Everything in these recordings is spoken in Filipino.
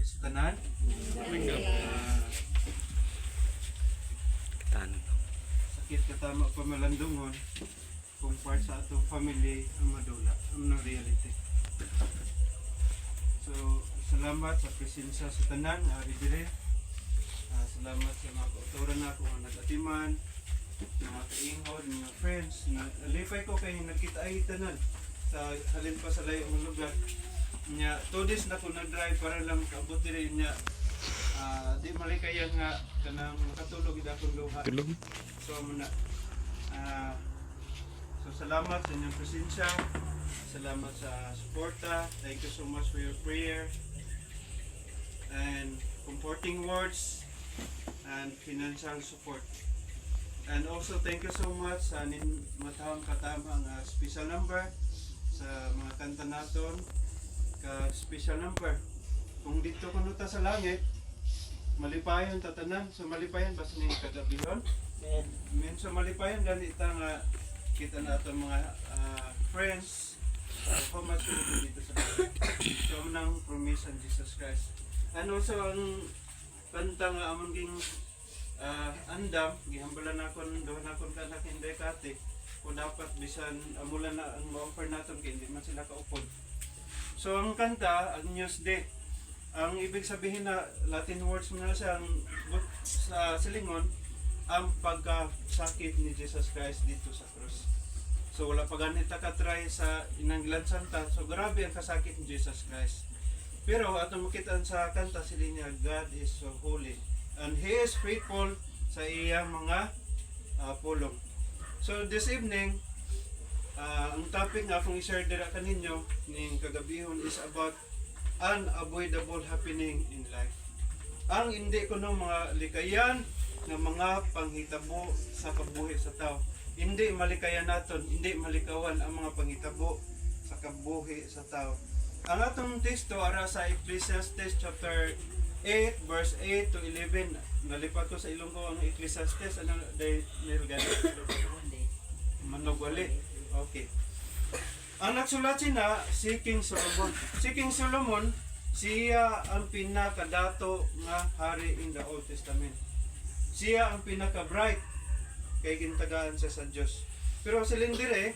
sa tanan. Sakit katama pamalandungon kung part sa atong family ang madula ang reality. So, salamat sa presensya sa tanan, ari dire. Salamat sa mga kautoran na kung nag-atiman, mga kaingod, mga friends. Nalipay ko kay nagkita ay tanan sa halin pa sa layong lugar. Nya, 2 days na ko nag-drive para lang kaabot dire niya. Di malikayan nga kanang makatulog ida akong luha. So muna. So salamat sa inyong presensya. Salamat sa suporta. Thank you so much for your prayer and comforting words and financial support. And also thank you so much sa matahang katamang special number sa mga kanta naton. Special number. Kung dito kunuta sa langit, malipayon tatanan. So malipayon basta ni kagabihon. Men so malipayon ganita nga kita na itong mga friends. How much dito sa langit. So nang promise ng Jesus Christ. And also ang kanta nga amon ging andam, gihambalan akon doon akon kanak hindi kate. Kung dapat bisan amulan na ang ma-offer natin kaya hindi man sila kaupod. So ang kanta, ang News Day, ang ibig sabihin na Latin words mo na siya sa silingon, ang pagkasakit ni Jesus Christ dito sa krus. So wala pa ganita katry sa inanggilan santa, so grabe ang kasakit ni Jesus Christ. Pero atong makita sa kanta sila niya, God is so holy and He is faithful sa iyang mga pulong. So this evening, ang topic nga akong i-share dira kaninyo ning kagabihon is about unavoidable happening in life. Ang hindi ko ng mga likayan ng mga panghitabo sa kabuhi sa tao. Hindi malikayan naton, hindi malikawan ang mga panghitabo sa kabuhi sa tao. Ang atong teksto ara sa Ecclesiastes chapter 8 verse 8 to 11. Nalipat ko sa Ilonggo ang Ecclesiastes ano dahil manugwali. Okay. Ang nagsulat na si King Solomon. Si King Solomon, siya ang pinakadato nga hari in the Old Testament. Siya ang pinaka-bright kay gintagaan siya sa Dios. Pero siling dire,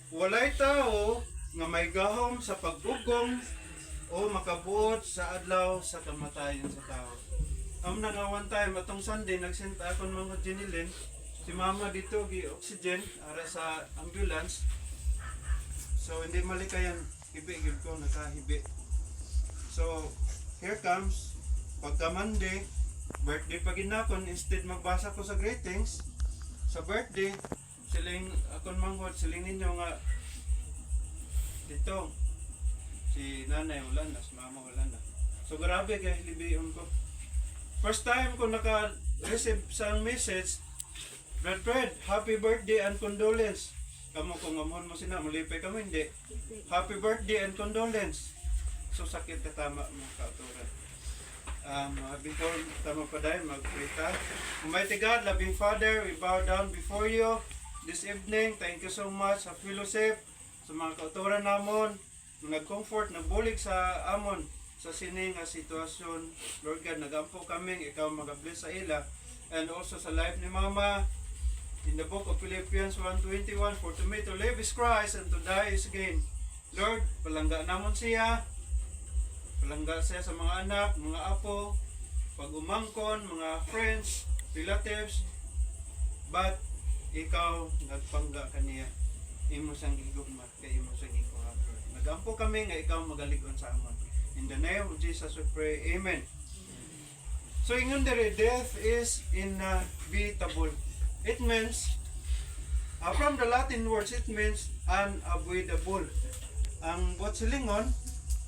walay tao nga may gahom sa paggugong o makabuot sa adlaw sa kamatayon sa tao. Amna nga one time atong Sunday nagsenta akon mga Jinilin, si mama dito gi-oxygen ara sa ambulance. So hindi malikayan, hibi-hib ko, nakahibi. So here comes, pagka Monday, birthday pa ginakon, instead magbasa ko sa greetings, sa birthday, siling, akon manghod, siling ninyo nga, dito, si nanay wala na, si mama wala na. So grabe kaya libiyon ko. First time ko naka-receive sa message, Fred, happy birthday and condolence. Kamu kung amon mo sina, malipay kami, hindi. Happy birthday and condolence. So sakit na tama mga kauturan. Before tama pa dahil, mag-pray. Almighty God, loving Father, we bow down before you this evening. Thank you so much sa fellowship, sa mga kauturan namon, nag-comfort, nagbulig sa amon, sa sining nga sitwasyon. Lord God, nagampo kami, ikaw mag-bless sa ila. And also sa life ni Mama, in the book of Philippians 1:21, for to me to live is Christ and to die is gain. Lord, palangga namon siya. Palangga siya sa mga anak, mga apo, pag-umangkon, mga friends, relatives. But ikaw nagpangga kaniya. Imo sang gigugma kay imo sang gikuhator. Nagampo kami nga ikaw magalig-on sa amon. In the name of Jesus we pray. Amen. So ingon dere, death is inevitable. It means, from the Latin words, it means unavoidable. Ang silingon,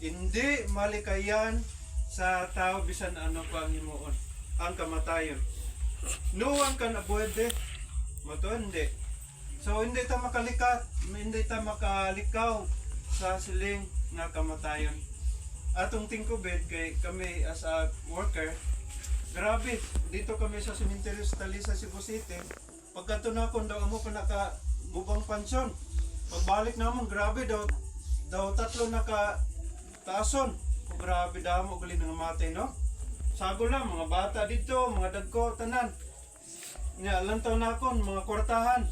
hindi malikayan sa tao bisan ano pa ang himuon. Ang kamatayon. No one can avoid it. Mato hindi. So hindi ta makalikaw sa siling nga kamatayon. Atong tingkubed kay kami as a worker, grabe, dito kami sa cemetery sa Talisa, Cebu City. Pagkatunakon daw mo pa nakagubang pansyon. Pagbalik naman, grabe daw 3 naka taason. O grabe damo gali nga matay no. Sago lang mga bata dito, mga dagko tanan. Nya lantaw na kon mga kwartahan.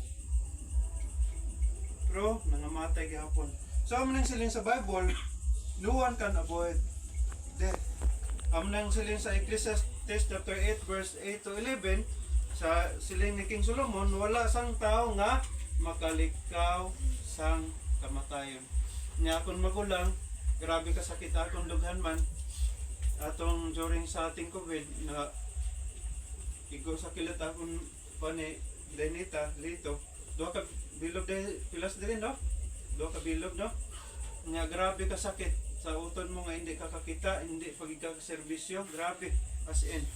Pero nangamatay gihapon. So amo nang siling sa Bible, no one can avoid death. Amo nang siling sa Ecclesiastes chapter 8 verse 8 to 11 sa siling ni King Solomon, wala sang tao nga makalikaw sang kamatayon. Nya akong magulang, grabe kasakit akong dughan man atong during sa ating COVID na igo sa kilat akong pani Denita lito. Do ka bilog de pilas din no? Do ka bilog no? Nya grabe kasakit sa utod mo nga hindi ka kakita, hindi pagigag serbisyo, grabe as in.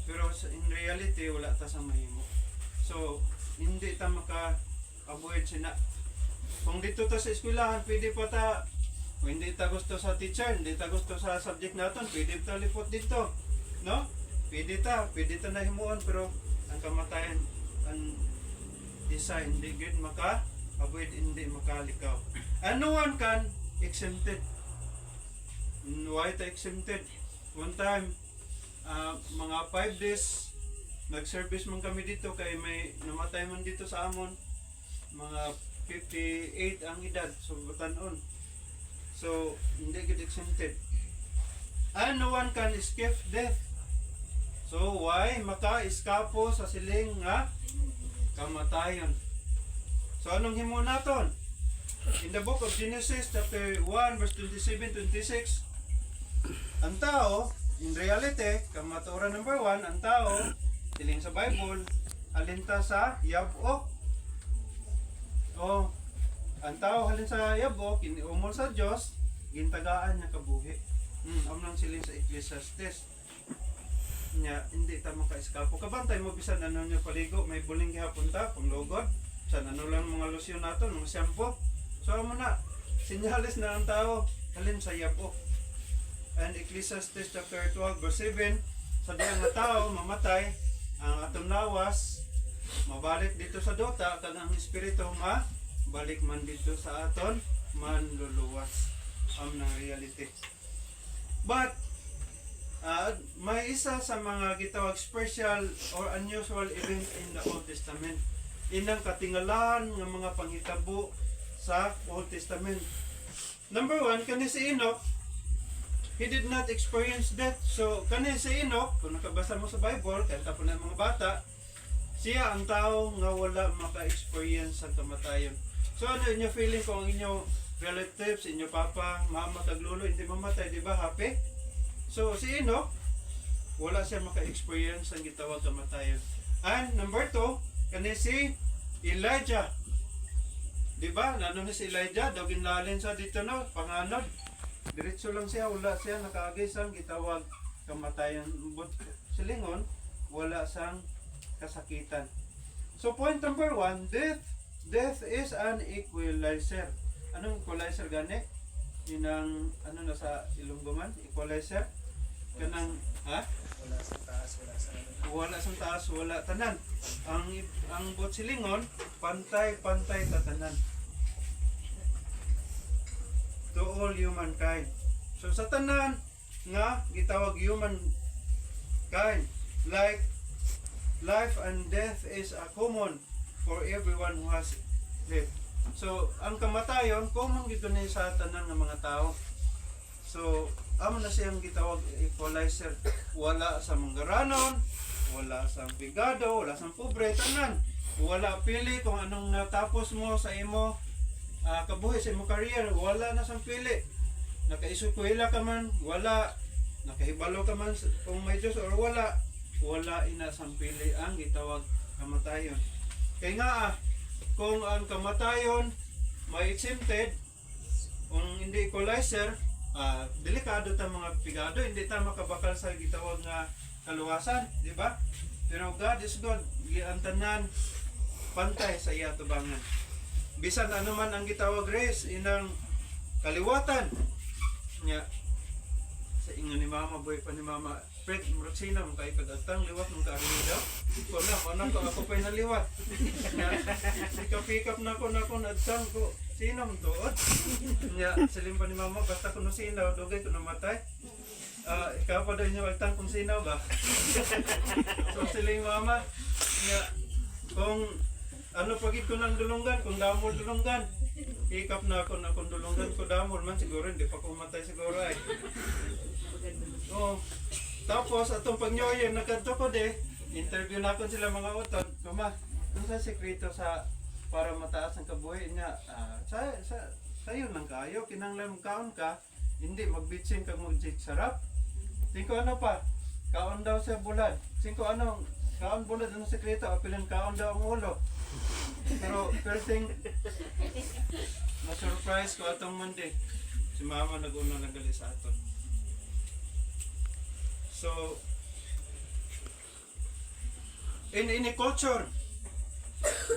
Pero in reality wala ta sang mahimo. So hindi ta maka-avoid sina. Kung dito ta sa eskwelahan, pwede pa ta, kung hindi ta gusto sa teacher, hindi ta gusto sa subject natin, pwede ta lipot dito. No? Pwede ta na himuon, pero ang kamatayan, ang isa, hindi good maka-avoid, hindi makalikaw. And no one can exempted. Why ta exempted? One time, mga 5 days, nag-service man kami dito, kay may namatay man dito sa amon, mga 58 ang edad, so batanon. So, hindi gid exempted. And no one can escape death. So, why maka-eskapo sa siling nga kamatayon? So, anong himo naton? In the book of Genesis, chapter 1, verse 27-26, ang tao, in reality, kamaturan number 1, ang tao, siling sa Bible, alinta sa yabok. O, ang tao halin sa yabok, iniumol sa Diyos, gintagaan niya kabuhi. Amnang siling sa Ecclesiastes. Nya, hindi ta maka-eskapo. Kabantay mo bisan ano niya paligo, may buling gihapon ta, panglugod. San ano lang mga lotion naton, mga shampoo. So amo na, sinyalis na ang tao halin sa yabok. And Ecclesiastes chapter 12 verse 7, sa diyang nga tao mamatay, ang atong lawas mabalik dito sa dota, kag ang espiritu balik man dito sa aton manluluwas. Ang reality. But may isa sa mga gitawag special or unusual event in the Old Testament. Inang katingalahan ng mga panghitabo sa Old Testament. Number 1, kani si Enoch, he did not experience death. So, kani si Enoch, kung nakabasa mo sa Bible, kaya tapon ng mga bata, siya ang tao nga wala maka-experience sa kamatayon. So, ano inyo feeling kung ang inyo relatives, inyo papa, mama, kaglulo, hindi mamatay, di ba? Happy? So, si Enoch, wala siya maka-experience ang gitawag kamatayon. And number 2, kani si Elijah. Di ba? Ano ni si Elijah? Daw ginlalin sa dito no, panganod. Diretso lang siya, wala siya nakaagay sang gitawag kamatayon. But silingon, wala sang kasakitan. So point number 1, death is an equalizer. Anong equalizer gani? Inang ano na sa Ilonggo man, equalizer. Kanang Wala sa taas, wala sa taas, wala tanan. Ang bot silingon, pantay ta tanan. To all humankind. So sa tanan nga gitawag humankind, like life and death is a common for everyone who has lived. So ang kamatayon common gito ni sa tanan nga mga tao. So amo na siyang gitawag equalizer. Wala sa manggaranon, wala sa bigado, wala sa pobre, tanan. Wala pili kung anong natapos mo sa imo kabuhi sa imo career, wala na sang pili. Nakaisukwela ka man, wala. Nakahibalo ka man kung may Diyos or wala. Wala ina sang pili ang gitawag kamatayon. Kaya nga kung ang kamatayon may exempted, kung hindi equalizer, delikado ta mga pigado, hindi ta makabakal sa gitawag nga kaluwasan, di ba? Pero God is God, ang tanan pantay sa iya tubangan. Bisan ano man ang gitawag race inang kaliwatan nya, sa Sa ingon ni mama, buhay pa ni mama. Pwede, murag sina mo kayo kagatang, liwat mong kaarili daw. Wala, manang ko, ako pa'y naliwat. Pick up na ko nadtang ko. Sino mo doon? Nya, silim pa ni mama, basta kuno sinaw, dugay ko namatay. Ikaw pa daw niya magtang kung sinaw ba? So siling mama, nya, kung ano pagid ko ng dulungan, kung damol dulungan. Ikap na ako na kung dulungan ko damol man, siguro hindi pa ko matay siguro ay. Oh. Tapos atong pagnyoyen nagkanto ko de, interview na ko sila mga utod. Kuma, ano sa sekreto sa para mataas ang kabuhi niya? Sayo lang kayo, kinanglan kaon ka, hindi magbitsing kag magjik sarap. Singko ano pa? Kaon daw sa bulad. Singko ano? Kaon bulad ang sekreto, apilan kaon daw ang ulo. Pero first thing, na-surprise ko atong Monday. Si mama nag-una nagali sa aton. So, ini culture.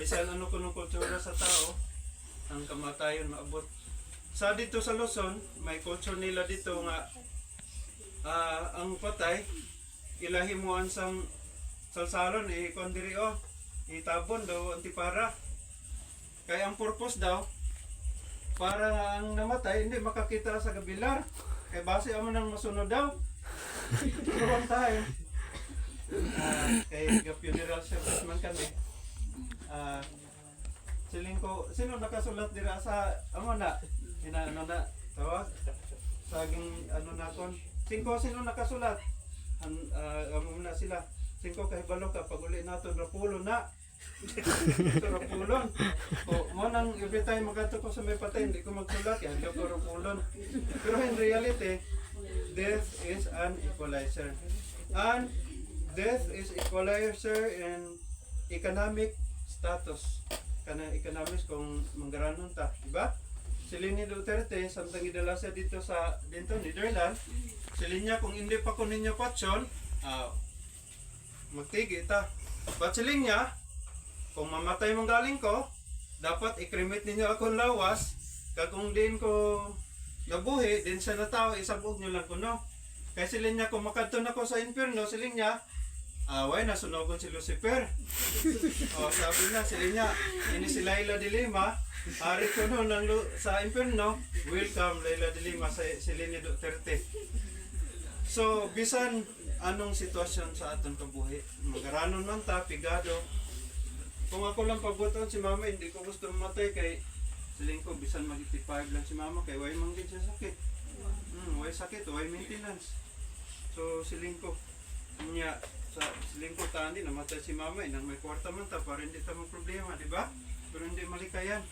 Bisan ano ko ng kultura sa tao, ang kamatayon maabot. Sa dito sa Luzon, may culture nila dito nga ang patay, ilahimuan sang salsalon, kondiri o, itabon daw, antipara. Kaya ang purpose daw, para nga ang namatay, hindi makakita sa gabilar. Kaya base amo nang masunod daw. Pero one time, kay funeral service man kami, siling ko, sino nakasulat dira sa, amo na, ano na, tawag? Saging, ano na kon, sino nakasulat? Amo na sila, 5 kahibalo ka, pag uli nato, rapulo na. Ito rapulon. O, mo nang every time magato ko sa may patay, hindi ko magsulat, yan ko rapulon. Pero in reality, death is an equalizer. And death is equalizer in economic status. Kana economics kung manggaranon ta, di ba? Si Leni Duterte, samtang idala siya dito sa Netherlands, silin niya kung hindi pa ko ninyo patsyon, magtigi ta. But silin niya, kung mamatay mong galing ko, dapat i-cremate ninyo akong lawas, kag kung din ko nabuhi, din sa natao, isabog nyo lang ko, no? Kaya silin niya, kung makadto na ko sa impyerno, silin niya, away, nasunogon si Lucifer. O, sabi na, silin niya, ini si Laila de Lima, ari ko no, sa impyerno, welcome Laila de Lima sa silin ni Duterte. So, bisan anong sitwasyon sa atong kabuhi, magaranon man ta, pigado. Kung ako lang pabuton si mama, hindi ko gusto mamatay kay siling ko, bisan mag-85 lang si mama kay way manggit siya sakit. Way sakit, way maintenance. So siling ko, niya, sa siling ko tani, namatay si mama, inang may kwarta man ta, para hindi ta mo problema, di ba? Pero hindi malikayan.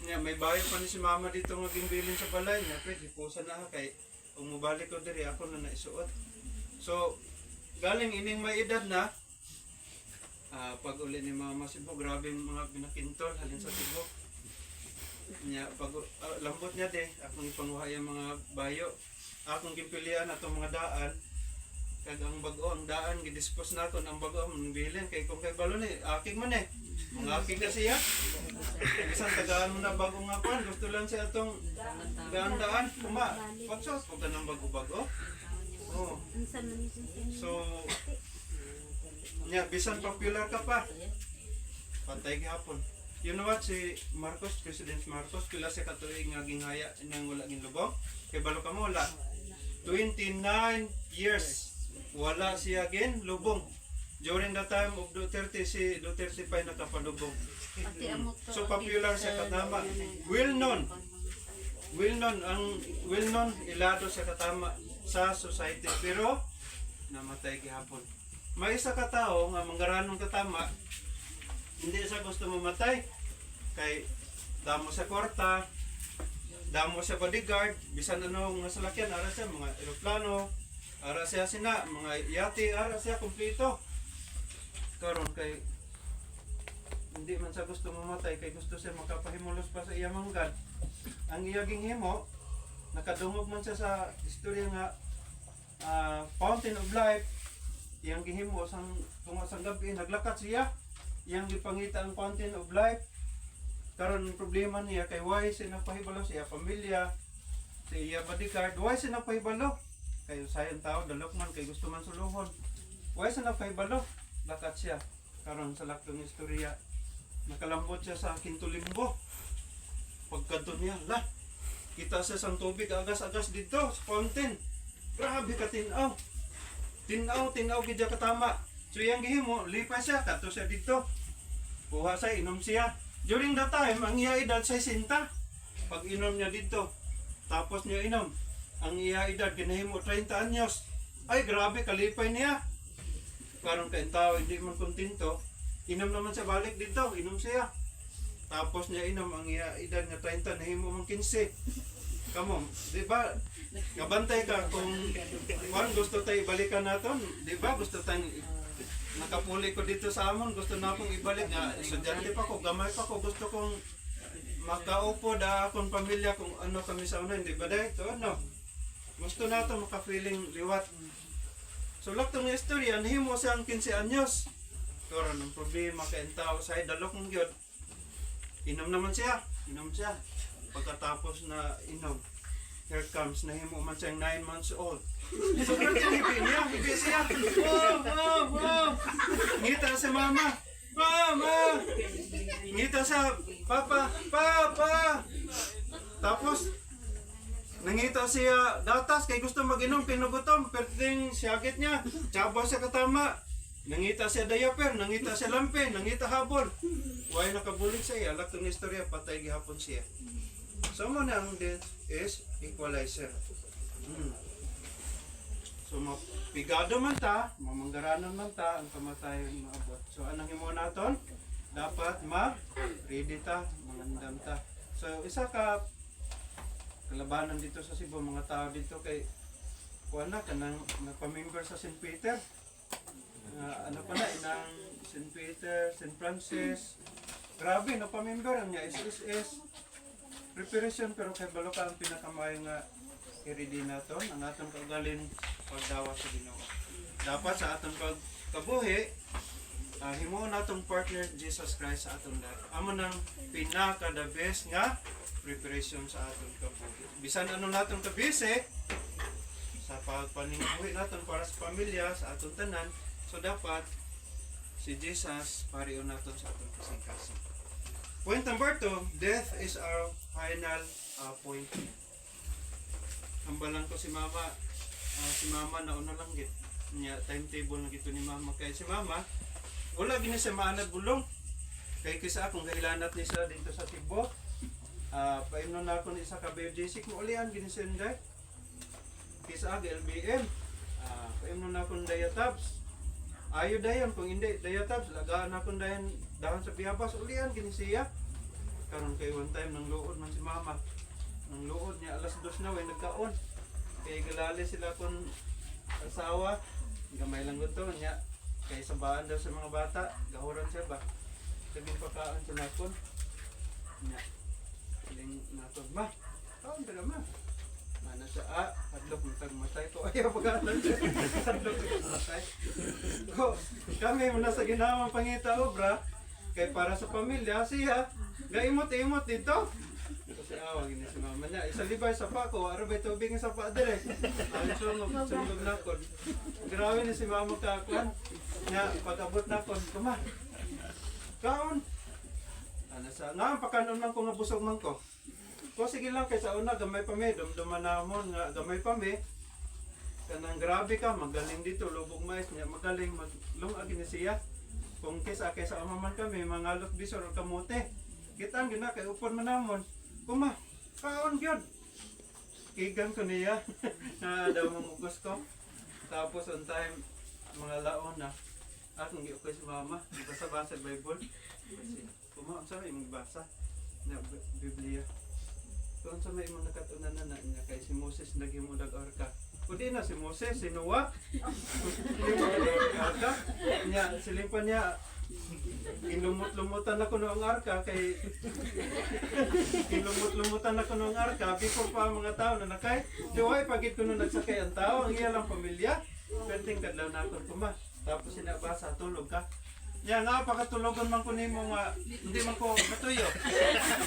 Niya, may bayo pa ni si mama dito maging bilin sa balay, niya, pwede, hipusan na kay umubalik ko diri, ako na naisuot. So, galing ining may edad na, pag uli ni mama Sibo, grabe yung mga binakintol halin sa Sibo. Niya, pag lambot niya de, akong ipanguhay ang mga bayo. Akong gimpilian atong mga daan. Kag ang bago, ang daan, gidispose naton ang bago, ang bilin. Kay kung kay balon aking man mga aking kasi ya. Isang tagaan mo na bago nga pan, gusto lang siya atong daan, pagsos, pag ng bago-bago. Oh. So, niya, bisan popular ka pa. Patay gihapon. You know what, si Marcos, President Marcos, pila siya katuig nga ginghaya nang wala ginlubong. Kay balo ka mo, wala. 29 years, wala siya ginlubong. During the time of Duterte, si Duterte pa nakapadubong. So popular siya katama. Well known, ilado siya katama sa society. Pero, namatay gihapon. May isa ka tao nga manggaranong katama, hindi siya gusto mamatay. Kay damo sa kwarta, damo sa bodyguard, bisan ano nga salakyan, ara siya mga eroplano, ara siya sina, mga yate, ara siya kumpleto. Karon kay hindi man siya gusto mamatay, kay gusto siya makapahimulos pa sa iyang manggad. Ang iyaging himo, nakadungog man siya sa istorya nga Fountain of Life. Iyang gihimo tunga sang gabi, naglakat siya, iyang gipangita ang Fountain of Life. Karon ang problema niya kay why siya nagpahibalo, siya pamilya, siya bodyguard, why siya nagpahibalo? Kay sayang tao, dalok man, kay gusto man suluhon. Why sa na kay balo? Lakat siya. Karon sa laktong istorya, nakalambot siya sa Kintulimbo. Pagkadto niya, kita siya sa tubig, agas-agas dito, sa fountain. Grabe ka tinaw. Tinaw, gidya katama. So yung gihimo, lipa siya, kato siya dito. Kuha siya, inom siya. During that time, ang iya edad sa sinta. Pag inom niya dito, tapos niya inom. Ang iya edad, ginahimo 30 anyos. Ay, grabe, kalipay niya. Karon kay tao, hindi man kontento. Inom naman siya balik dito, inom siya. Tapos niya inom, ang iya edad nga 30, nahimo man 15. Kamo, di ba? Gabantay ka kung gusto tayo ibalikan naton, di ba? Gusto tayong nakapuli ko dito sa amon, gusto na akong ibalik nga. Estudyante pa ko, gamay pa ko, gusto kong makaupo da akong pamilya kung ano kami sa una, di ba dahil? So ano? Gusto na ito maka-feeling liwat. So laktong istorya, nahimo siyang 15 anyos. Karon ang problema kay tao sa dalok ng gyud. Inom naman siya, Pagkatapos na inom, here comes, nahimo man siyang 9 months old. So hibi siya. Wow! Ngita si mama. Mama! Ngita siya, Papa! Tapos, nangita siya datas kay gusto mag-inom, pinugutom, perting siyagit niya, tsaba siya katama. Nangita siya diaper, nangita siya lampe, nangita habol. Why nakabulig siya, alak itong istorya, patay gihapon siya. So mo na ang death is equalizer. So mapigado man ta, mamanggaranon man ta, ang kamatayon maabot. So anong himo naton? Dapat ready ta, mangandam ta. So isa ka kalabanan dito sa Cebu, mga tao dito kay kuan na kanang nagpa-member sa St. Peter. Ano pa na inang St. Peter, St. Francis. Grabe nagpa-member ang niya SSS. Preparation pero kay balo ka ang pinakamayo nga i-ready naton ang atong kaugalin pagdawa sa Ginoo. Dapat sa atong pagkabuhi himo natong partner Jesus Christ sa atong life. Amo nang pinaka the best nga preparation sa atong kabuhi. Bisan ano natong kabisi sa pagpaningabuhi naton para sa pamilya, sa atong tanan, so dapat si Jesus pariyon naton sa atong kasing-kasing. Point number 2, death is our final point. Hambalan ko si mama nauna lang git. Nya timetable na gito ni mama kay si mama wala gini siya maanad bulong. Kay kisa akong gailanat ni siya dito sa Tibo. Paimnon na ako ni isa ka BFJC mo ulian gini siya nday. Kisa ag LBM. Paimnon na ako ng Diatabs. Ayo dayon kung hindi Diatabs lagaan ako dayon dahon sa Piabas ulian gini siya. Karon kay one time nang luod man si mama. Nang luod niya alas 2 na way nagkaon. Kay galali sila kon asawa. Gamay lang gusto niya. Kay sabaan daw sa mga bata, gahuran siya ba? Sabing pagkaan sa nakon. Niya. Piling nakon. Ma, kaon ka na ma. Mana siya, hadlok matay ko. Ayaw pagkalan siya. Hadlok matay. Kami muna sa ginawang pangita obra. Kay para sa pamilya, siya, gaimot-imot dito. Kasi awag ini si mama niya. Isa libay sa pa ko, arabay tubig ng sapa dire. Ay sungog na kon. Grabe ni si mama kakuan. Nya pag-abot na kon, kuma. Kaon. Ana sa nga pakanon man ko nga busog man ko. Ko sige lang kay sa una gamay pa mi, dumduman namon nga gamay pa mi. Kanang grabe ka, magaling dito lubog mais niya, magaling maglungag ni siya. Kung kaysa amaman kami, mga lot bisor o kamote. Kita ang gina kay upon man namon. Kuma, kaon gyud. Kigan ko niya na daw mamugos ko. Tapos on time mga laon na akong giukoy si mama, basa-basa Bible. Kasi kuma unsa may magbasa na Biblia. Kung sa may mga nakatunan na niya kay si Moses naghimo dag-arka. Kundi na si Moses, si Noah. Lima arka. Niya silimpan niya inlumot-lumutan ako noong arka kay inlumot-lumutan ako noong arka before pa mga tao na nakay. Diway pagit ko nung nagsakay ang tao, ang iya lang pamilya. Perting kadlaw na ako kuma. Tapos sinabasa tulog ka. Ya nga pakatulogon man ko nimo nga hindi man ko matuyo.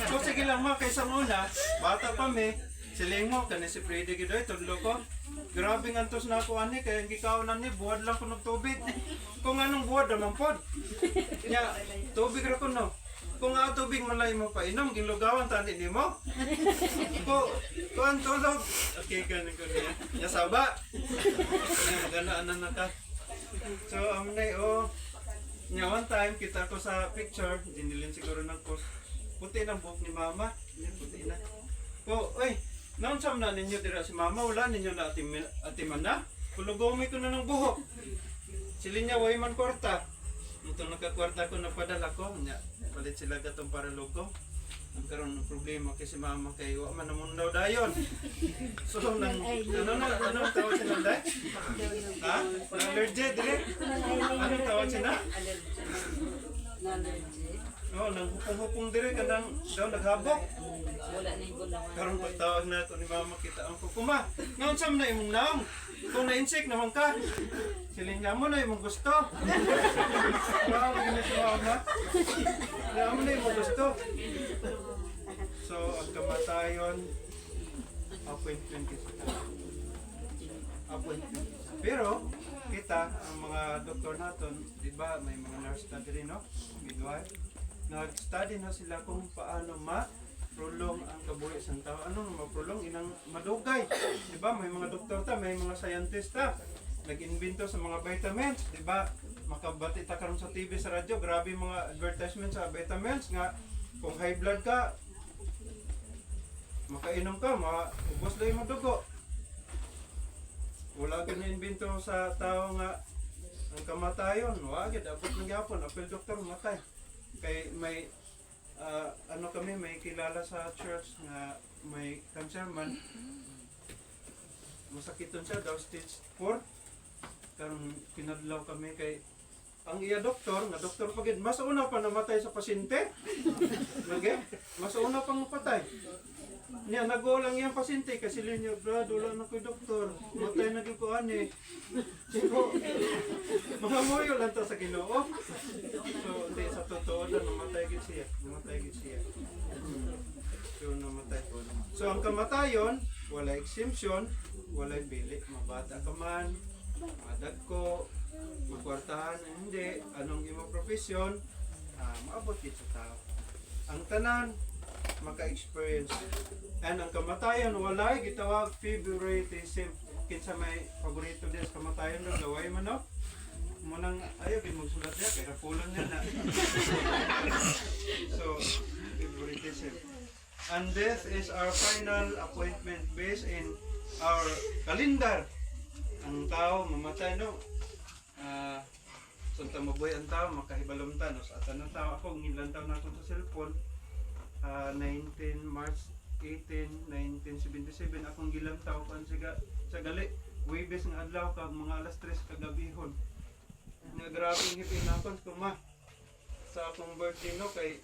So sige lang ma kaysa muna, bata pa mi, Siling mo, kani si Freddy gidoy, tudlo ko. Grabe nga antos na ako ani, kaya gikaunan ni, buwad lang ko ng tubig. Kung anong buwad naman pod. Nya, tubig ra ko no. Kung nga tubig malay mo pa inom, gilugawan tani ni mo. Ko ang tulog. Okay, kanin ko niya. Nya saba. Nya magana na ka. So, amnay nya one time, kita ko sa picture, dinilin siguro ng post. Puti ng buhok ni mama. Yan, puti na. Oy, naonsam na ninyo dira si mama, wala ninyo na atiman na. Kulugomi ko na ng buhok. Silinya, way man kwarta. Itong nakakwarta ko, napadala ko. Nya, palit sila gatong para logo. Nagkaroon ng problema kasi mama kay wa man naman daw dayon. So, anong tawag sila day? Ha? Allergy, dire? Anong tawag sila? Oo, nang hupong-hupong dire ka nang daw naghabok. Karon pagtawag na ito ni mama kita ang kukuma. Ngayon saan na imong naong? Kung na-insik naman ka, silinga mo na imong gusto. Wow, maganda si mama. Silinga mo na imong gusto. So, ang kamatayon, appointment. Pero, kita, ang mga doktor natin, di ba, may mga nurse study rin, no? Midwife. Nag-study na sila kung paano ma-prolong ang kabuhi sa tao. Ano ma-prolong? Inang madugay. Di ba, may mga doktor ta, may mga scientist ta. Nag-invento sa mga vitamins, di ba? Makabati ta karon sa TV, sa radyo, grabe mga advertisement sa vitamins nga kung high blood ka, makainom ka, maubos lang yung dugo. Wala ganyan invento sa tao nga ang kamatayon. Wagid, abot ng yapon, apel doktor, matay. Kay may, may kilala sa church nga may cancer man. Masakiton siya, daw stage 4. Karong pinadlaw kami kay ang iya doktor, nga doktor pagid, mas una pa namatay sa pasyente. Okay? Mas una pang napatay. Niya, nag-o lang yung pasyente kasi linyo, Brad, wala na ko'y doktor. Matay na ko ani. So, mga moyo lang to sa Ginoo. So, hindi, sa totoo na, namatay gid siya. So, namatay. So, ang kamatayon, wala exemption, wala bili. Mabata ka man, madagko, magkwartahan, hindi. Anong imong profesyon, maabot din sa tao. Ang tanan, maka-experience. And ang kamatayan, walay gitawag favoritism. Kinsa may paborito din sa kamatayan doon, gaway man no? Munang, ayaw, magsulat niya, kaya pulan niya na. So, favoritism. And this is our final appointment based in our calendar. Ang tao, mamatay no? Sunta mabuhay ang tao, makahibalumtan. No? Sa atan ng tao, ako, ngilantaw na ako sa cellphone. 19 March 18, 1977 akong gilantaw kan sa gali Webes nga adlaw kag mga alas 3 kagabihon. Nga grabing hipin nakon kuma sa akong birthday no kay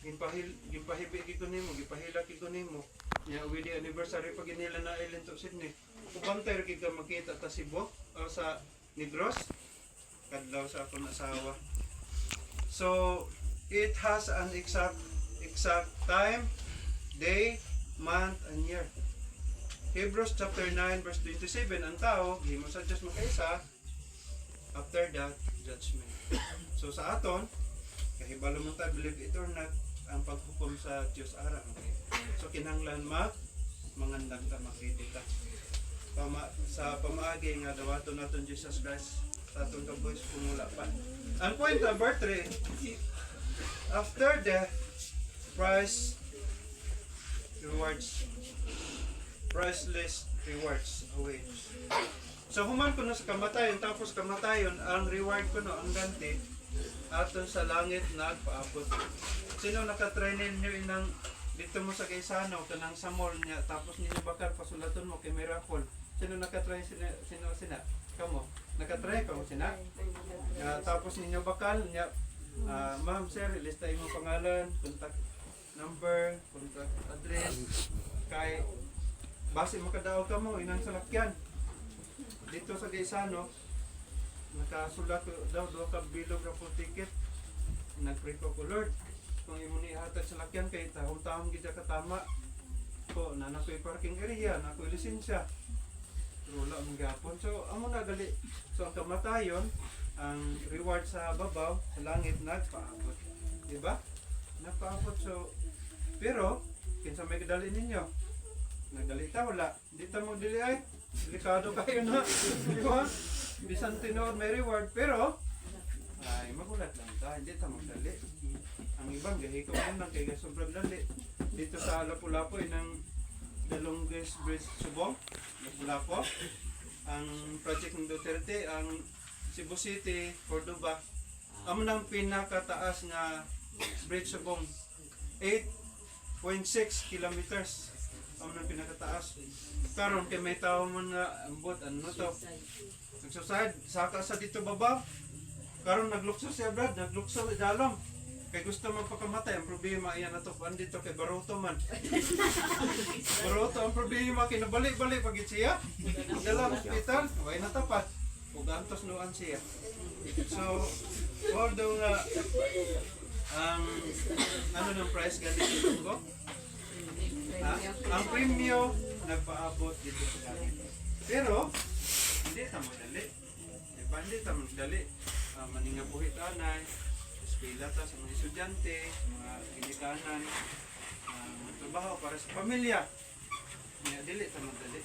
gimpahibi gid ko nimo, gipahila gid ko nimo. Nya wedding anniversary pag nila na island to Sydney. Kubantay gid ka makita ta Cebu o sa Negros kadlaw sa akong asawa. So it has an exact time, day, month, and year. Hebrews chapter 9 verse 27, ang tao, himo sa Diyos makaisa, after that, judgment. So sa aton, kahibalo mo tayo, believe it or not, ang paghukom sa Diyos ara. Okay. So kinahanglan mangandang ta, makritika. Sa pamaagi nga dawaton naton Jesus Christ, sa atong kabuhis pumula pa. Ang point number 3, after death, priceless rewards awaits. So human ko na sa kamatayon, tapos kamatayon, ang reward ko no, ang ganti, aton sa langit nagpaabot. Sino nakatry ninyo inang dito mo sa Gaisano, kanang sa mall niya, tapos ninyo bakal pasulaton mo kay Miracle. Sino nakatry sino? Kamo? Nakatry kamo sina? Tapos ninyo bakal niya, ma'am sir, ilista mo pangalan, contact number, contact address, kay base makadaog ka mo, inang salakyan. Dito sa Gaisano, nakasulat daw ka bilog na full ticket. Nag-pray ko Lord, kung imo ni hatag salakyan kay tahong-tahong gid ka tama. ko na nakoy parking area, nakoy lisensya. Pero wala mong gapon. So amo na gali. So ang kamatayon, ang reward sa babaw, sa langit nagpaabot. Di ba? Nagpaabot. So pero kinsa may kadali ninyo? Nagdali ta wala. Di ta mo dili ay. Delikado kayo na. Di ba? Bisan tinuod may reward pero ay magulat lang ta. Hindi ta magdali. Ang ibang gahi ko lang kay sobrang dali. Dito sa Lapu-Lapu ng the longest bridge subong, Lapu-Lapu. Ang project ng Duterte, ang Cebu City, Cordoba. Amo nang pinakataas nga bridge subong. 8.6 kilometers. Amo nang pinakataas. Karon kay may tao mo nga ambot ano to. Nagsusad, saka sa dito baba. Karon naglukso siya Brad, naglukso idalom. Kay gusto magpakamatay, ang problema iyan na to, dito kay Baruto man. Baruto ang problema, kinabalik-balik pag siya. Dalang hospital, way natapat. Ugantos noan siya. So, although nga, ang ano ng price ganito ko? Ang premium nagpaabot dito sa langit. Pero, hindi ta madali. Diba, hindi ta madali. Maningabuhit anay, eskwela ta sa mga estudyante, mga ginikanan, trabaho para sa pamilya. Nga dili ta madali.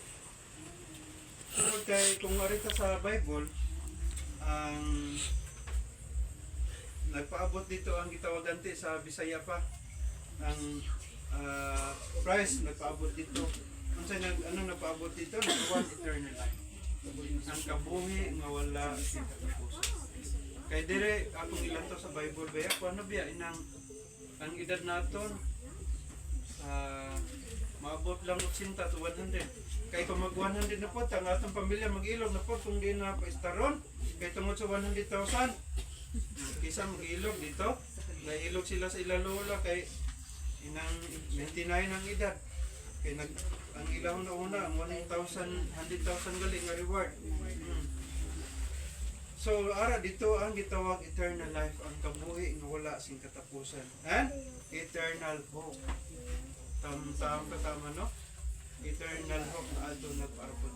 So kay kung arita sa Bible, ang nagpaabot dito ang gitawagan ti sa Bisaya pa. Ang price nagpaabot dito. Unsa nag ano nagpaabot dito? One eternal life. Ang kabuhi nga wala katapusan. Kay dire akong ilan to sa Bible baya ko ano biya inang ang edad naton maabot lang 80 to 100. Kay kung mag 100 na po ang atong pamilya mag-ilog na po kung di na paistaron kay tungod sa 100,000 kisa mag-ilog dito nailog sila sa ila lola kay inang 99 ang edad kay nag ang ilang na una ang 100,000 galing nga reward. So, ara dito ang gitawag eternal life, ang kabuhi nga wala sing katapusan. And eternal hope. Tama no? Eternal hope na ato nagpaarbon.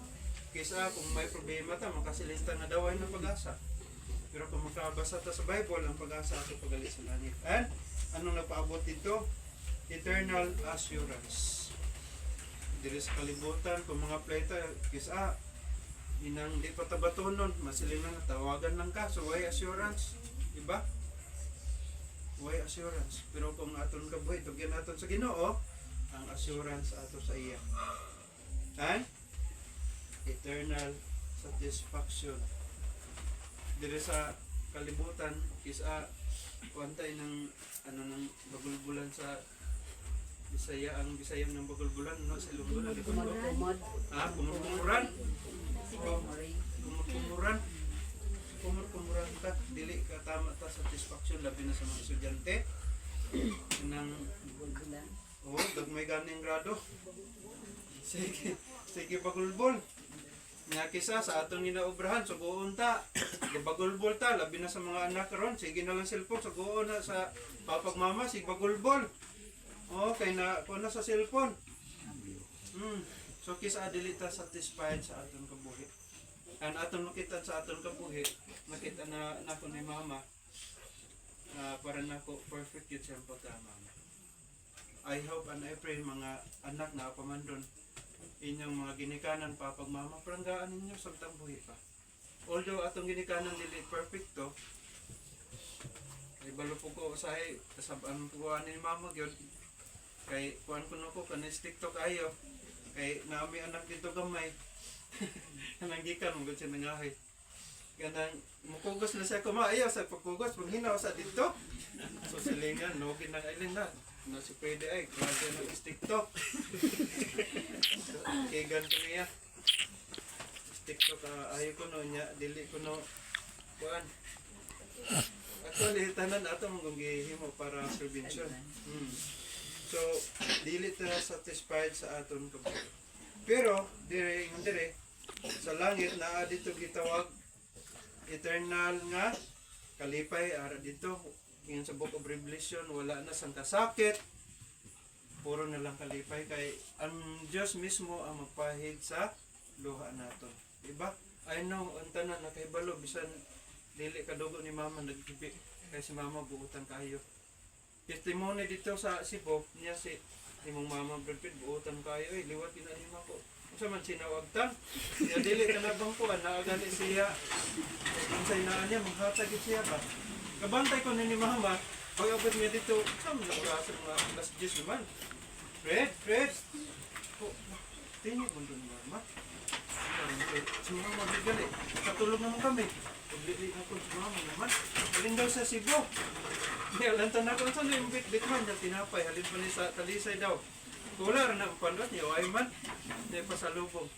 Kaysa kung may problema ta, makasilista na daway ng pag-asa. Pero kung makabasa ta sa Bible, ang pag-asa ato pagalit sa langit. And anong nagpaabot dito? Eternal assurance. Dili sa kalibutan, kung mga pleta, kaysa inang di pa tabatonon, masiling na tawagan lang ka, so why assurance? Diba? Why assurance? Pero kung aton kabuhi, tugyan naton sa Ginoo, ang assurance ato sa iya. And eternal satisfaction. Dili sa kalibutan, kisa kuantay ng ano ng bagulbulan sa Bisaya, ang Bisaya ng bagulbulan, no? Sa Ilonggo na dito. Kumurkumuran. Kumurkumuran ta, dili ka tama ta satisfaction labi na sa mga estudyante nang dagmay ganing grado. Sige bagulbol. Nga kisa sa atong ginaobrahan sugoon ta. Bagulbol ta labi na sa mga anak karon, sige na lang cellphone sugoon na sa papag mama sig bagulbol. Okay na kuno sa cellphone. So kisa dili ta satisfied sa aton kabuhi. Ang aton makita sa aton kabuhi, makita na nako ni mama para nako perfect yun siyang pagkamama. I hope and I pray mga anak na pamandon inyong mga ginikanan papag mama pranggaan ninyo sa buhi pa. Although atong ginikanan dili perfecto, ay balo po ko usahay kasabaan po ni mama gyud kay kuan kuno ko kanis TikTok ayo kay naami anak dito gamay kanang gikan mo gud siya nangahay kanang mukugos na siya kumaayo sa pagkugos manghinaw sa dito so silingan no kinang ailing na na si pwede ay grabe na TikTok kay ganto niya TikTok ayo ko no nya dili ko no kuan actually tanan ato mong gihimo para prevention. So, dili ta satisfied sa aton kabuhi. Pero, dire sa langit na dito gitawag eternal nga kalipay ara dito. Ngayon sa Book of Revelation, wala na sang kasakit, puro na lang kalipay kay ang Dios mismo ang magpahid sa luha naton. Diba? I know ang tanan nakahibalo bisan dili kadugo ni mama naghibi kay si mama buutan kayo. Testimony dito sa Cebu niya si imong mama Brad Pitt buutan kayo liwat pinanim ako. Unsa man sinawagtan? Ya dili ka na bangkuan na gali siya. Unsay naa niya maghatag gid siya ba? Kabantay ko ni mama pag abot niya dito sa mga oras mga alas 10 naman. Fred. Oh, tingin mo doon mama. Si mama gali. Katulog naman kami. Pagdili ako si mama naman. Galing daw sa Cebu. Nialantan ako sa yung bitman na tinapay. Halin pa ni sa talisay daw. Wala rin ang pandot niya. Ay man. Hindi pa sa lubong.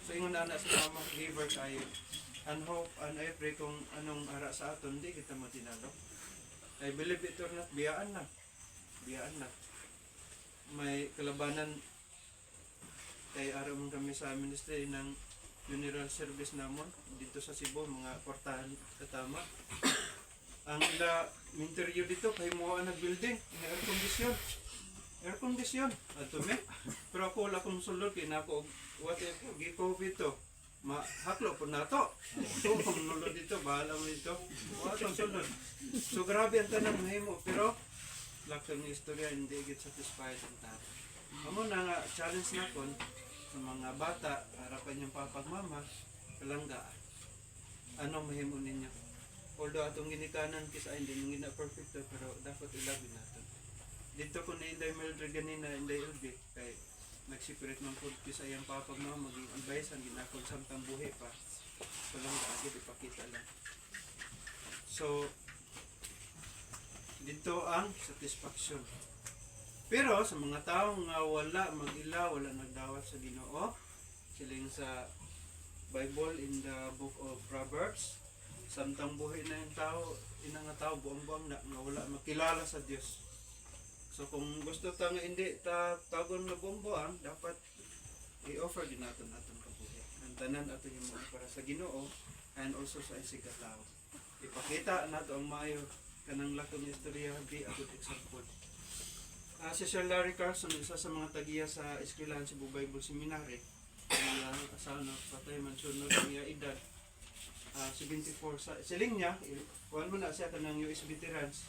So ingon na sa mama. Giver kayo. And hope and I pray kung anong ara sa aton. Hindi kita matinalo. I believe it or not. Biyaan na. May kalabanan. Kay araw mo kami sa ministry ng funeral service namon dito sa Cebu, mga kwartahan katama. Ang ila interview dito kay mo ang building, air condition. Ato me. Pero ako wala akong sulod kay nako what if gi-COVID to. Mahaklo po na to. So kung nulod dito, bahala mo dito. Wala akong sulod. So grabe ang tanang mahimo pero lakang istorya hindi gid satisfied ang tao. Amo na nga challenge na kon sa mga bata, harapan yung papag mama, kalangga. Ano mahimo ninyo? Although atong ginikanan kisa hindi mo gina perfecto pero dapat ilabin natin. Dito ko ni Inday Mildred ganina, Inday Elby, kay nagsipirit man po kisa yung papag mama, maging advice ang ginakon samtang buhi pa. Kalangga, agad ipakita lang. So, dito ang satisfaction. Pero sa mga taong nga wala mag-ila, wala nagdawat sa Ginoo, siling sa Bible in the book of Proverbs, samtang buhay na yung tao, ina nga tao buang-buang na nga wala makilala sa Dios. So kung gusto ta nga hindi ta tagon na buang-buang, dapat i-offer din natin kabuhi. Ang tanan ato yung mga para sa Ginoo and also sa isig ka tao. Ipakita nato ang maayo kanang lakong istorya, be a good example. Si Sir Larry Carson, isa sa mga tagiya sa Eskwelahan Cebu Bible Seminary, ang asawa na patay man sunod niya edad 74 sa siling niya, kuhan mo na siya kanang US veterans.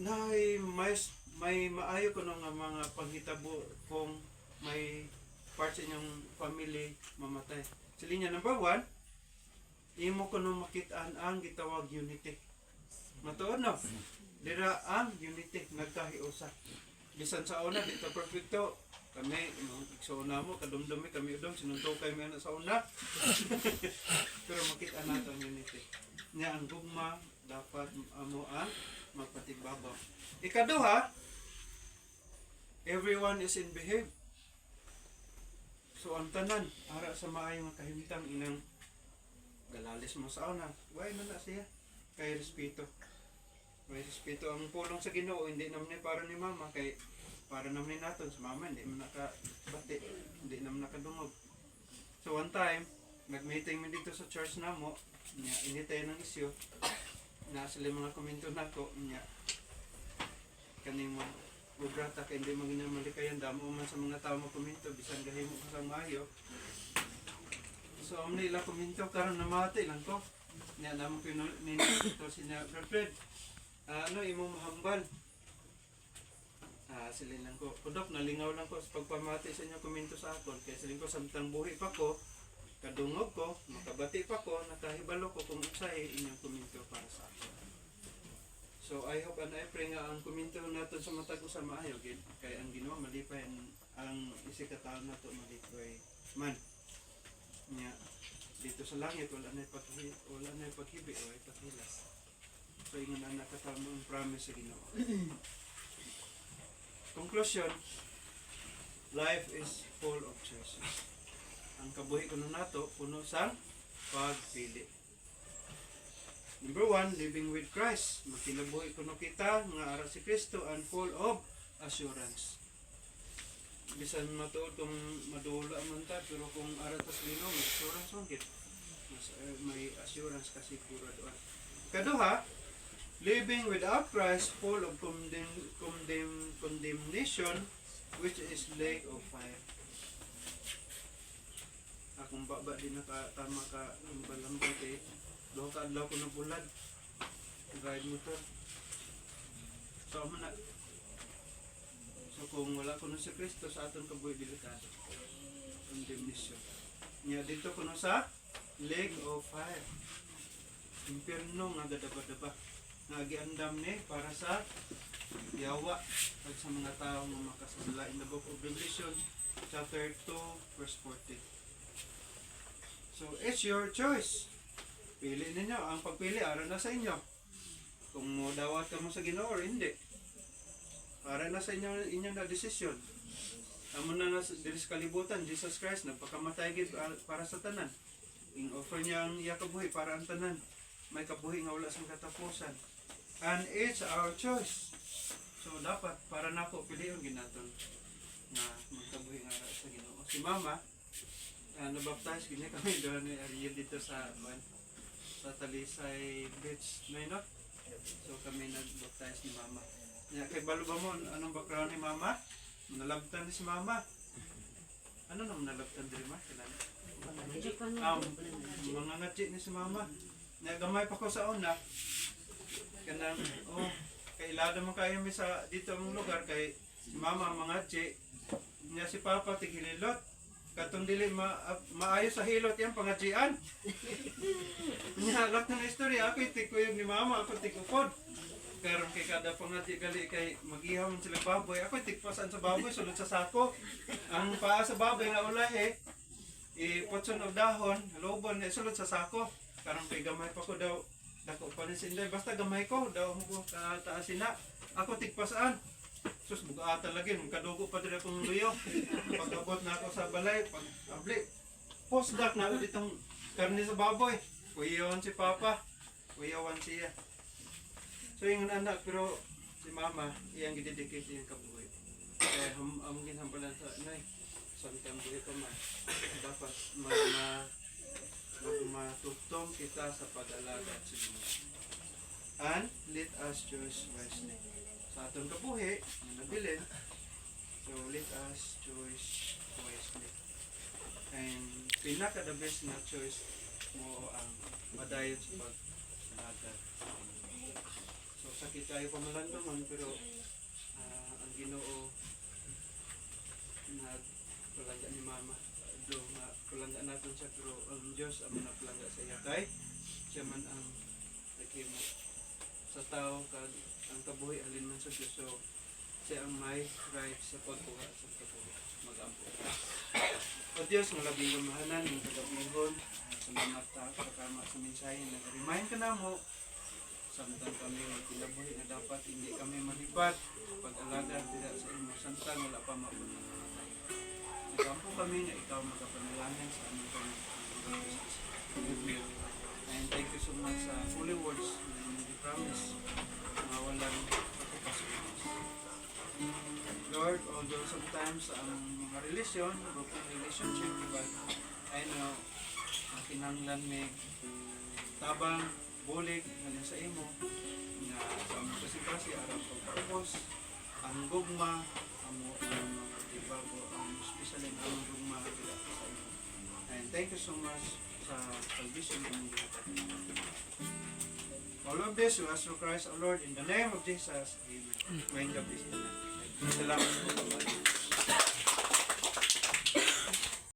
May maayo ko ng mga panghitabo kung may part sa inyong family mamatay. Siling niya, number 1, imo ko nung makitaan ang gitawag unity. Matuod no? Dira ang unity nagkahiusa. Bisan sa una dito perfecto. Kami sa una mo kadumdumi kami udong sinunto kay mi sa una. Pero makita nato ang unity. Nya ang gugma dapat amo ang magpatigbabaw. Ikaduha, everyone is in behave. So ang tanan ara sa maayong kahimtang inang galalis mo sa una. Why man na siya? Kay respeto. May respeto ang pulong sa Ginoo, hindi naman para ni mama, kay para naman natin sa mama, hindi man nakabati, hindi naman nakadungog. So one time, nag-meeting mi dito sa church namo, niya initay ng isyu, na sila mga komento nako, niya kaning mo ubrata kay hindi magina malikayan damo man sa mga tao magkomento bisan gahimo ko sa maayo. So amni ila komento karon namati lang ko. Niya namo pinito sinya Fred. Ano imong mahambal? Silin lang ko. Kudok, nalingaw lang ko sa pagpamati sa inyo komento sa akon. Kaya silin ko, samtang buhi pa ko, kadungog ko, makabati pa ko, nakahibalo ko kung usay inyong komento para sa akon. So I hope and I pray nga ang komento natin sa matag sa maayo. Kaya ang Ginoo malipay ang isikataon nato malipay man. Nya dito sa langit wala na paghibi o paghilas. So ingon na nakatama ang promise sa Ginoo. Conclusion, life is full of choices. Ang kabuhi ko nato puno sa pagpili. Number 1, living with Christ. Makinabuhi kuno kita nga ara si Kristo and full of assurance. Bisan matuod kung madula man ta, pero kung ara ta sa Ginoo, may assurance man gid. May assurance kasi pura doon. Kaduha, living without Christ, full of condemnation, which is lake of fire. Akong baba din nakatama ka ang balambay kay doon ka adlaw ko na bulad. Ride motor. So man na. So kung wala ko si Kristo sa aton kabuhi delikado. Condemnation. Nya dito kuno sa lake of fire. Impierno nga gadaba-daba. Nga giandam ni para sa yawa at sa mga tao nga makasala in the book of Revelation chapter 2 verse 14. So it's your choice. Pili ninyo. Ang pagpili ara na sa inyo. Kung mo dawat ka mo sa Ginoo or hindi. Para na sa inyong na desisyon. Amo na diri sa kalibutan, Jesus Christ nagpakamatay gid para sa tanan. In-offer niya ang iya kabuhi para ang tanan. May kabuhi nga wala sang katapusan. And it's our choice. So dapat para nako pilion ginaton na magkabuhi nga sa Ginoo. Si Mama nabaptize gini kami doon ni Ariel dito sa Talisay Beach, no? So kami nagbaptize ni Mama. Ya, kay balo ba mo anong background ni Mama? Nalabtan ni si Mama. Ano nang nalabtan diri ma? Mga ngatsi ni si Mama. Nagamay pa ko sa una. Kanang kailado man kayo mi sa dito ang lugar kay si Mama mga ngatsi. Nya si Papa tigililot. Katong dili maayo sa hilot yan pangatsian. Nya lak na istorya ako tikuyog ni Mama ako tikupod. Karon kay kada pangati gali kay mag-ihaw man sila baboy. Ako tikpasan sa baboy sulod sa sako. Ang paa sa baboy na ulay iputson og dahon, lobon sulod sa sako. Karon kay gamay pa ko daw dako pa ni sinday basta gamay ko daw mo taas sina. Ako tikpasan. Sus buga ata lagi kadugo pa diri akong luyo. Pag-abot na ako sa balay, pag abli. Postdoc na ulit itong karne sa baboy. Kuyawan si Papa. Kuyawan siya. So yung anak pero si Mama iyang gidedicate iyang kabuhi. Kaya among ginhambalan sa nay. Samtang buhi pa man. Dapat matutong kita sa pag-alaga sa Ginoo. And let us choose wisely. Sa atong kabuhi na nabilin, so let us choose wisely. And pinaka the best na choice mo ang madayon sa pag-alaga. So sakit tayo pamalandaman pero ang Ginoo nagpalangga ni Mama do nga palangga natin siya pero ang Diyos ang napalangga sa iya kay siya man ang naghimo sa tao kag ang kabuhi alin man sa Diyos. So siya ang may right sa pagkuha sa kabuhi mag-ampo. O Diyos nga labing gamahanan ng kagabihon sa mga tao kakama sa mensahe na remind ka na mo samtang kami magkilabuhi na dapat hindi kami malibat pag-alaga tidak sa imo samtang wala pa mapunang namatay. Nagkampo kami na ikaw magkapanalangin sa aming pag-ibig. And thank you so much sa holy words na hindi promise na walang pagkakasunas. Lord, although sometimes ang mga relasyon, broken relationship, but I know kinahanglan may tabang bulig halin sa imo na sa among kasi aram pagpaubos ang gugma amo ang ibago ang especially ang gugma dila sa imo. And thank you so much sa salvation ng mga all of this we ask for Christ our Lord in the name of Jesus. Amen. Mind the peace. Salamat po.